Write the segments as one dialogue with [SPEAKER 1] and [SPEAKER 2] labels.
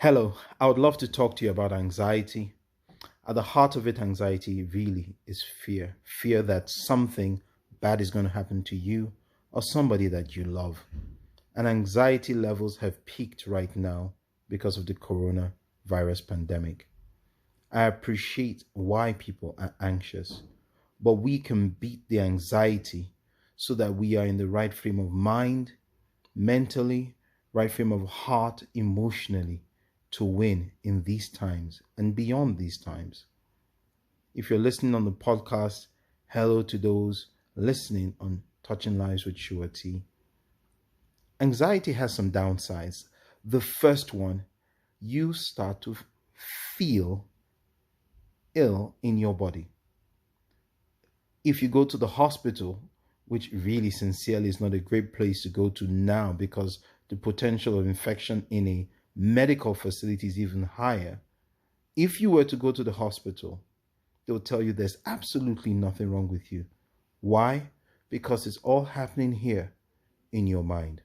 [SPEAKER 1] Hello, I would love to talk to you about anxiety. At the heart of it, anxiety really is fear. Fear that something bad is going to happen to you or somebody that you love. And anxiety levels have peaked right now because of the coronavirus pandemic. I appreciate why people are anxious, but we can beat the anxiety so that we are in the right frame of mind, mentally, right frame of heart, emotionally to win in these times and beyond these times. If you're listening on the podcast, hello to those listening on Touching Lives with Shua T. Anxiety has some downsides. The first one, you start to feel ill in your body. If you go to the hospital, which really sincerely is not a great place to go to now because the potential of infection in a medical facility is even higher. If you were to go to the hospital, they'll tell you there's absolutely nothing wrong with you. Why? Because it's all happening here in your mind.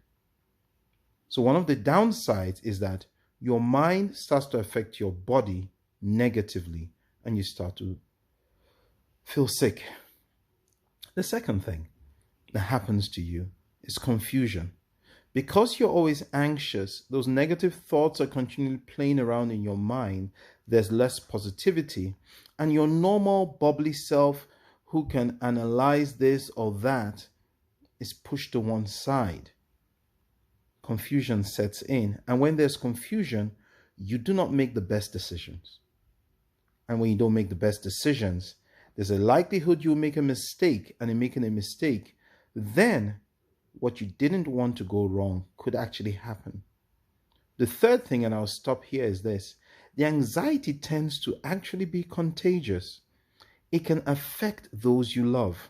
[SPEAKER 1] So one of the downsides is that your mind starts to affect your body negatively and you start to feel sick. The second thing that happens to you is confusion. Because you're always anxious, those negative thoughts are continually playing around in your mind. There's less positivity, and your normal bubbly self who can analyze this or that is pushed to one side. Confusion sets in, and when there's confusion, you do not make the best decisions. And when you don't make the best decisions, there's a likelihood you'll make a mistake, and in making a mistake, then what you didn't want to go wrong could actually happen. The third thing, and I'll stop here, is this. The anxiety tends to actually be contagious. It can affect those you love.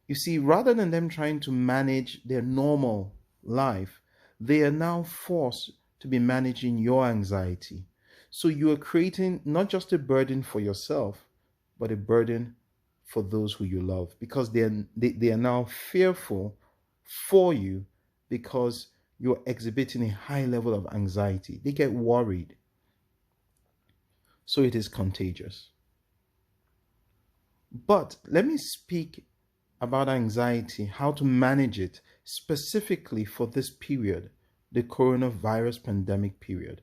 [SPEAKER 1] You see, rather than them trying to manage their normal life, they are now forced to be managing your anxiety. So you are creating not just a burden for yourself, but a burden for those who you love because they are now fearful for you because you're exhibiting a high level of anxiety. They get worried. So it is contagious. But let me speak about anxiety, how to manage it specifically for this period, the coronavirus pandemic period,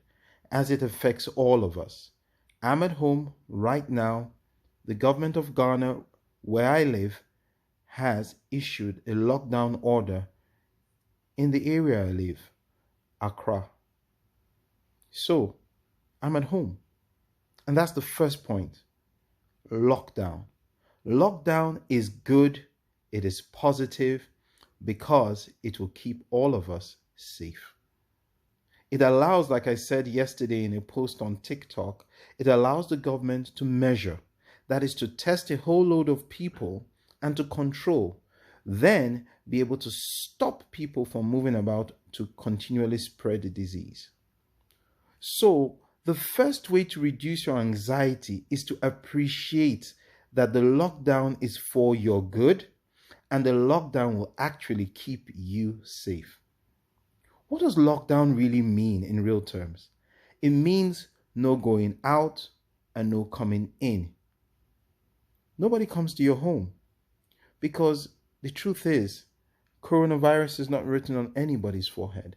[SPEAKER 1] as it affects all of us. I'm at home right now. The government of Ghana, where I live, has issued a lockdown order in the area I live, Accra. So, I'm at home. And that's the first point. Lockdown. Lockdown is good, it is positive, because it will keep all of us safe. It allows, like I said yesterday in a post on TikTok, it allows the government to measure, that is to test a whole load of people and to control, then be able to stop people from moving about to continually spread the disease. So the first way to reduce your anxiety is to appreciate that the lockdown is for your good and the lockdown will actually keep you safe. What does lockdown really mean in real terms? It means no going out and no coming in. Nobody comes to your home because the truth is, coronavirus is not written on anybody's forehead.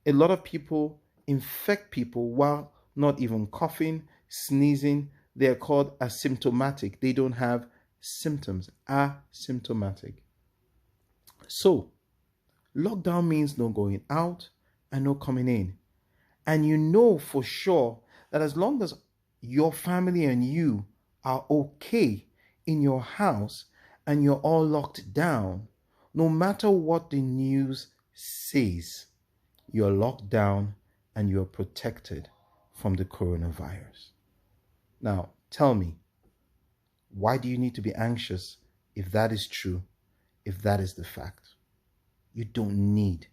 [SPEAKER 1] A lot of people infect people while not even coughing, sneezing. They are called asymptomatic. They don't have symptoms, asymptomatic. So, lockdown means no going out and no coming in. And you know for sure that as long as your family and you are okay in your house and you're all locked down, no matter what the news says, you're locked down and you're protected from the coronavirus. Now, tell me, why do you need to be anxious if that is true, if that is the fact? You don't need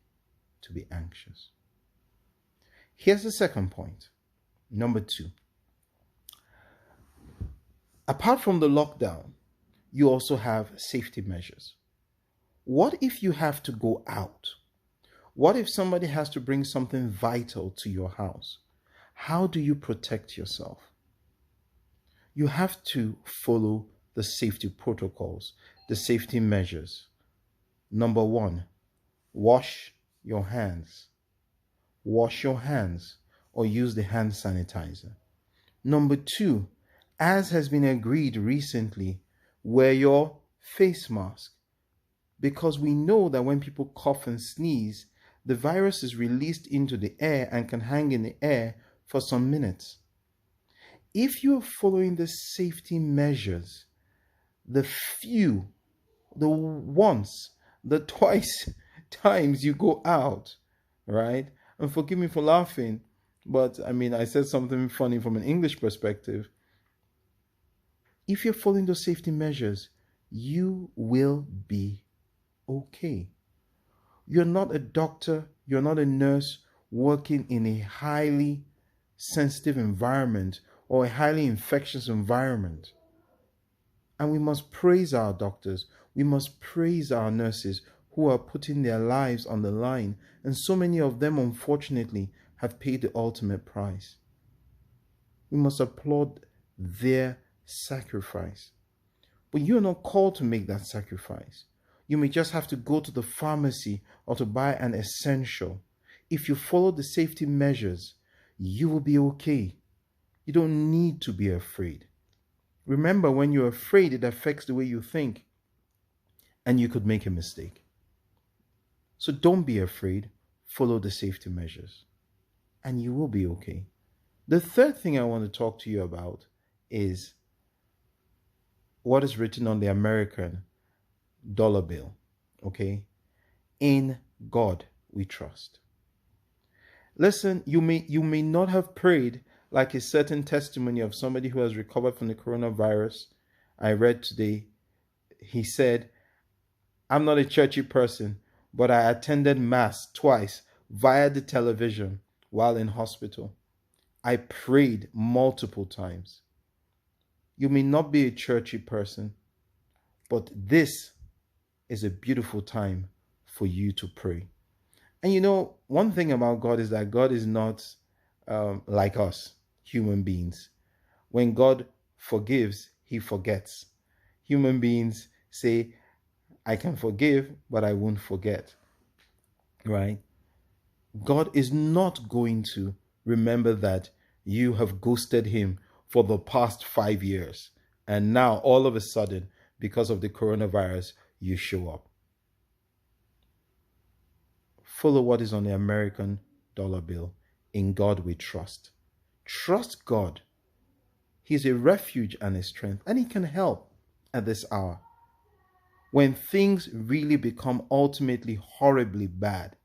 [SPEAKER 1] to be anxious. Here's the second point. Number 2. Apart from the lockdown, you also have safety measures. What if you have to go out? What if somebody has to bring something vital to your house? How do you protect yourself? You have to follow the safety protocols, the safety measures. Number one, wash your hands. Wash your hands or use the hand sanitizer. Number two, as has been agreed recently, wear your face mask, because we know that when people cough and sneeze, the virus is released into the air and can hang in the air for some minutes. If you're following the safety measures, the once, the twice times you go out, right? And forgive me for laughing, but I mean, I said something funny from an English perspective. If you're following those safety measures, you will be okay. You're not a doctor, you're not a nurse working in a highly sensitive environment or a highly infectious environment. And we must praise our doctors, we must praise our nurses who are putting their lives on the line. And so many of them, unfortunately, have paid the ultimate price. We must applaud their sacrifice. But you're not called to make that sacrifice. You may just have to go to the pharmacy or to buy an essential. If you follow the safety measures, you will be okay. You don't need to be afraid. Remember, when you're afraid, it affects the way you think, and you could make a mistake. So don't be afraid. Follow the safety measures, and you will be okay. The third thing I want to talk to you about is what is written on the American dollar bill. Okay? In God we trust. Listen, you may not have prayed like a certain testimony of somebody who has recovered from the coronavirus. I read today, he said, I'm not a churchy person, but I attended mass twice via the television while in hospital. I prayed multiple times. You may not be a churchy person, but this is a beautiful time for you to pray. And you know, one thing about God is that God is not like us, human beings. When God forgives, he forgets. Human beings say, I can forgive, but I won't forget. Right? God is not going to remember that you have ghosted him for the past 5 years. And now, all of a sudden, because of the coronavirus, you show up. Follow what is on the American dollar bill. In God we trust. Trust God. He's a refuge and a strength, and he can help at this hour. When things really become ultimately horribly bad,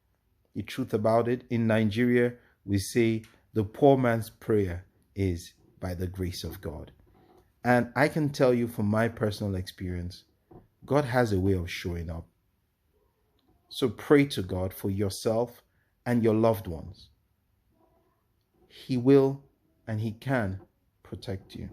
[SPEAKER 1] the truth about it, in Nigeria, we say the poor man's prayer is by the grace of God. And I can tell you from my personal experience, God has a way of showing up. So pray to God for yourself and your loved ones. He will and he can protect you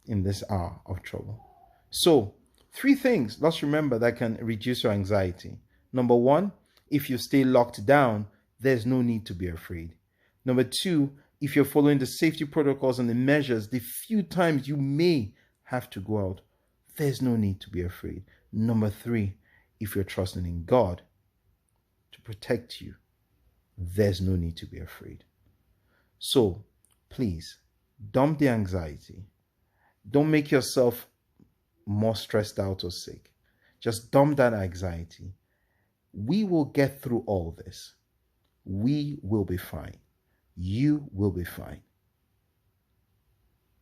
[SPEAKER 1] in this hour of trouble. So, 3 things, let's remember, that can reduce your anxiety. Number 1, if you stay locked down, there's no need to be afraid. Number 2, if you're following the safety protocols and the measures, the few times you may have to go out, there's no need to be afraid. Number 3, if you're trusting in God to protect you, there's no need to be afraid. So, please, dump the anxiety. Don't make yourself more stressed out or sick. Just dump that anxiety. We will get through all this. We will be fine. You will be fine.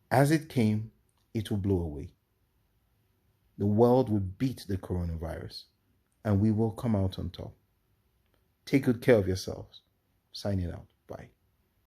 [SPEAKER 1] As it came, it will blow away. The world will beat the coronavirus, and we will come out on top. Take good care of yourselves. Signing out. Bye.